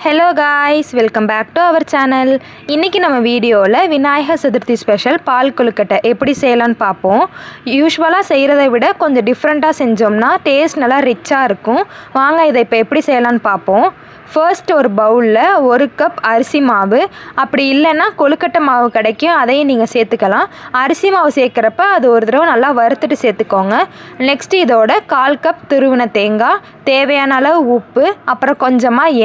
Hello guys, welcome back to our channel. இன்றைக்கி நம்ம வீடியோவில் விநாயகர் சதுர்த்தி ஸ்பெஷல் பால் கொழுக்கட்டை எப்படி செய்யலான்னு பார்ப்போம். யூஸ்வலாக செய்கிறத விட கொஞ்சம் டிஃப்ரெண்ட்டாக செஞ்சோம்னா டேஸ்ட் நல்லா ரிச்சாக இருக்கும். வாங்க இதை இப்போ எப்படி செய்யலான்னு பார்ப்போம். ஃபர்ஸ்ட் ஒரு பவுலில் 1 கப் அரிசி மாவு, அப்படி இல்லைன்னா கொழுக்கட்டை மாவு கிடைக்கும், அதையும் நீங்கள் சேர்த்துக்கலாம். அரிசி மாவு சேர்க்குறப்ப அது ஒரு தடவை நல்லா வறுத்துட்டு சேர்த்துக்கோங்க. நெக்ஸ்ட்டு இதோட 1/4 கப் துருவின தேங்காய், தேவையான அளவு உப்பு, அப்புறம் கொஞ்சமாக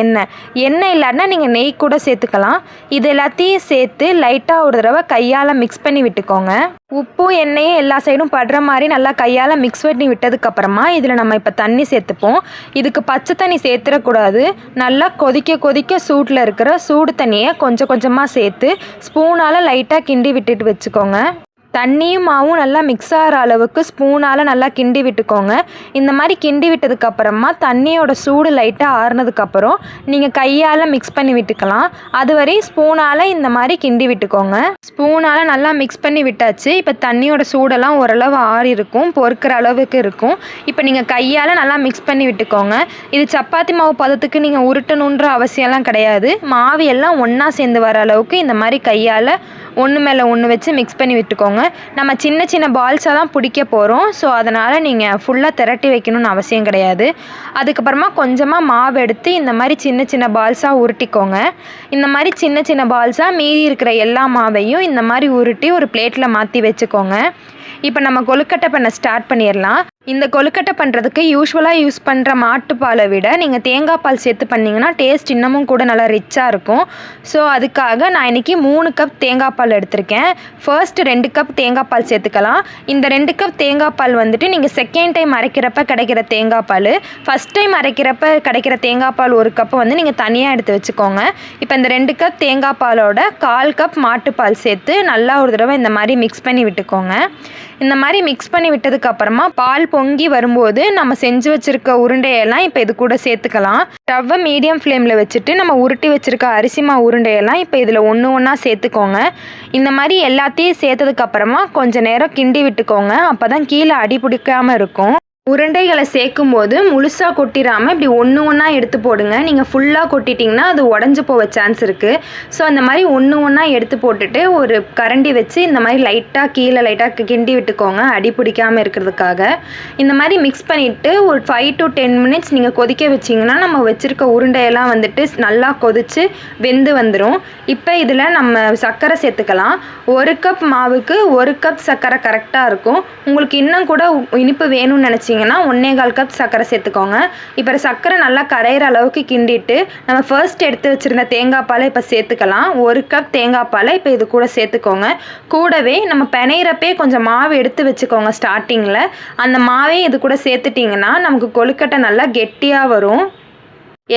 எண்ணெய் இல்லாட்டினா நீங்கள் நெய் கூட சேர்த்துக்கலாம். இது எல்லாத்தையும் சேர்த்து லைட்டாக ஒரு தடவை கையால் மிக்ஸ் பண்ணி விட்டுக்கோங்க. உப்பும் எண்ணெயும் எல்லா சைடும் படுற மாதிரி நல்லா கையால் மிக்ஸ் பண்ணி விட்டதுக்கப்புறமா இதில் நம்ம இப்போ தண்ணி சேர்த்துப்போம். இதுக்கு பச்சை தண்ணி சேர்த்துடக்கூடாது. நல்லா கொதிக்க சூட்டில் இருக்கிற சூடு தண்ணியை கொஞ்சம் கொஞ்சமாக சேர்த்து ஸ்பூனால் லைட்டாக கிண்டி விட்டுட்டு வச்சுக்கோங்க. தண்ணியும் மாவும் நல்லா மிக்ஸ் ஆகிற அளவுக்கு ஸ்பூனால் நல்லா கிண்டி விட்டுக்கோங்க. இந்த மாதிரி கிண்டி விட்டதுக்கப்புறமா தண்ணியோட சூடு லைட்டாக ஆறுனதுக்கப்புறம் நீங்கள் கையால் மிக்ஸ் பண்ணி விட்டுக்கலாம். அதுவரை ஸ்பூனால் இந்த மாதிரி கிண்டி விட்டுக்கோங்க. ஸ்பூனால் நல்லா மிக்ஸ் பண்ணி விட்டாச்சு. இப்போ தண்ணியோட சூடெல்லாம் ஓரளவு ஆறி இருக்கும், பொறுக்கிற அளவுக்கு இருக்கும். இப்போ நீங்கள் கையால் நல்லா மிக்ஸ் பண்ணி விட்டுக்கோங்க. இது சப்பாத்தி மாவு பதத்துக்கு நீங்கள் உருட்டணுன்ற அவசியம்லாம் கிடையாது. மாவு எல்லாம் ஒன்றா சேர்ந்து வர அளவுக்கு இந்த மாதிரி கையால் ஒன்று மேலே ஒன்று வச்சு மிக்ஸ் பண்ணி விட்டுக்கோங்க. நம்ம சின்ன சின்ன பால்ஸாக தான் பிடிக்க போகிறோம். ஸோ அதனால் நீங்கள் ஃபுல்லாக திரட்டி வைக்கணும்னு அவசியம் கிடையாது. அதுக்கப்புறமா கொஞ்சமாக மாவு எடுத்து இந்த மாதிரி சின்ன சின்ன பால்ஸாக உருட்டிக்கோங்க. இந்த மாதிரி சின்ன சின்ன பால்ஸாக மீதி இருக்கிற எல்லா மாவையும் இந்த மாதிரி உருட்டி ஒரு பிளேட்டில் மாற்றி வச்சுக்கோங்க. இப்போ நம்ம கொழுக்கட்டை பண்ண ஸ்டார்ட் பண்ணிடலாம். இந்த கொழுக்கட்டை பண்ணுறதுக்கு யூஸ்வலாக யூஸ் பண்ணுற மாட்டுப்பாலை விட நீங்கள் தேங்காய் பால் சேர்த்து பண்ணிங்கன்னா டேஸ்ட் இன்னமும் கூட நல்லா ரிச்சாக இருக்கும். ஸோ அதுக்காக நான் இன்றைக்கி 3 கப் தேங்காய் பால் எடுத்திருக்கேன். ஃபர்ஸ்ட்டு 2 கப் தேங்காய் பால் சேர்த்துக்கலாம். இந்த 2 கப் தேங்காய் பால் வந்துட்டு நீங்கள் செகண்ட் டைம் அரைக்கிறப்ப கிடைக்கிற தேங்காய் பால். ஃபஸ்ட் டைம் அரைக்கிறப்ப கிடைக்கிற தேங்காய் பால் 1 கப்பு வந்து நீங்கள் தனியாக எடுத்து வச்சுக்கோங்க. இப்போ இந்த 2 கப் தேங்காய் பாலோட 1/4 கப் மாட்டுப்பால் சேர்த்து நல்லா ஒரு தடவை இந்த மாதிரி மிக்ஸ் பண்ணி விட்டுக்கோங்க. இந்த மாதிரி மிக்ஸ் பண்ணி விட்டதுக்கப்புறமா பால் பொங்கி வரும்போது நம்ம செஞ்சு வச்சுருக்க உருண்டையெல்லாம் இப்போ இது கூட சேர்த்துக்கலாம். ஸ்டவ்வை மீடியம் ஃப்ளேமில் வச்சுட்டு நம்ம உருட்டி வச்சுருக்க அரிசி மாவு உருண்டையெல்லாம் இப்போ இதில் ஒன்றா சேர்த்துக்கோங்க. இந்த மாதிரி எல்லாத்தையும் சேர்த்ததுக்கப்புறமா கொஞ்சம் நேரம் கிண்டி விட்டுக்கோங்க. அப்போ தான் கீழே அடி பிடிக்காமல் இருக்கும். உருண்டைகளை சேர்க்கும்போது முழுசாக கொட்டிடாமல் இப்படி ஒன்றா எடுத்து போடுங்க. நீங்கள் ஃபுல்லாக கொட்டிட்டிங்கன்னா அது உடஞ்சி போக சான்ஸ் இருக்குது. ஸோ அந்த மாதிரி ஒன்றா எடுத்து போட்டுட்டு ஒரு கரண்டி வச்சு இந்த மாதிரி லைட்டாக கிண்டி விட்டுக்கோங்க, அடி பிடிக்காமல் இருக்கிறதுக்காக. இந்த மாதிரி மிக்ஸ் பண்ணிவிட்டு ஒரு 5 to 10 minutes நீங்கள் கொதிக்க வச்சிங்கன்னா நம்ம வச்சுருக்க உருண்டையெல்லாம் வந்துட்டு நல்லா கொதித்து வெந்து வந்துடும். இப்போ இதில் நம்ம சர்க்கரை சேர்த்துக்கலாம். 1 கப் மாவுக்கு 1 கப் சர்க்கரை கரெக்டாக இருக்கும். உங்களுக்கு இன்னும் கூட இனிப்பு வேணும்னு நினச்சி 1/4 கப் சர்க்கரை சேர்த்துக்கோங்க. இப்போ சர்க்கரை நல்லா கரையிற அளவுக்கு கிண்டிட்டு நம்ம ஃபர்ஸ்ட் எடுத்து வச்சுருந்த தேங்காய் பாலை இப்போ சேர்த்துக்கலாம். 1 கப் தேங்காய் பாலை இப்போ இது கூட சேர்த்துக்கோங்க. கூடவே நம்ம பிணையிறப்பே கொஞ்சம் மாவு எடுத்து வச்சுக்கோங்க. ஸ்டார்டிங்கில் அந்த மாவே இது கூட சேர்த்துட்டிங்கன்னா நமக்கு கொழுக்கட்டை நல்லா கெட்டியாக வரும்.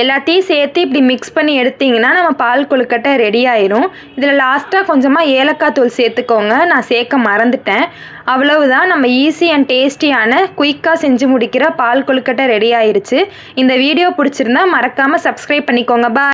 எல்லாத்தையும் சேர்த்து இப்படி மிக்ஸ் பண்ணி எடுத்திங்கன்னா நம்ம பால் கொழுக்கட்டை ரெடி ஆயிரும். இதில் லாஸ்ட்டாக கொஞ்சமாக ஏலக்காய் தூள் சேர்த்துக்கோங்க. நான் சேர்க்க மறந்துட்டேன். அவ்வளவுதான், நம்ம ஈஸி அண்ட் டேஸ்டியான குயிக்காக செஞ்சு முடிக்கிற பால் கொழுக்கட்டை ரெடி ஆயிருச்சு. இந்த வீடியோ பிடிச்சிருந்தா மறக்காமல் சப்ஸ்கிரைப் பண்ணிக்கோங்க. பாய்.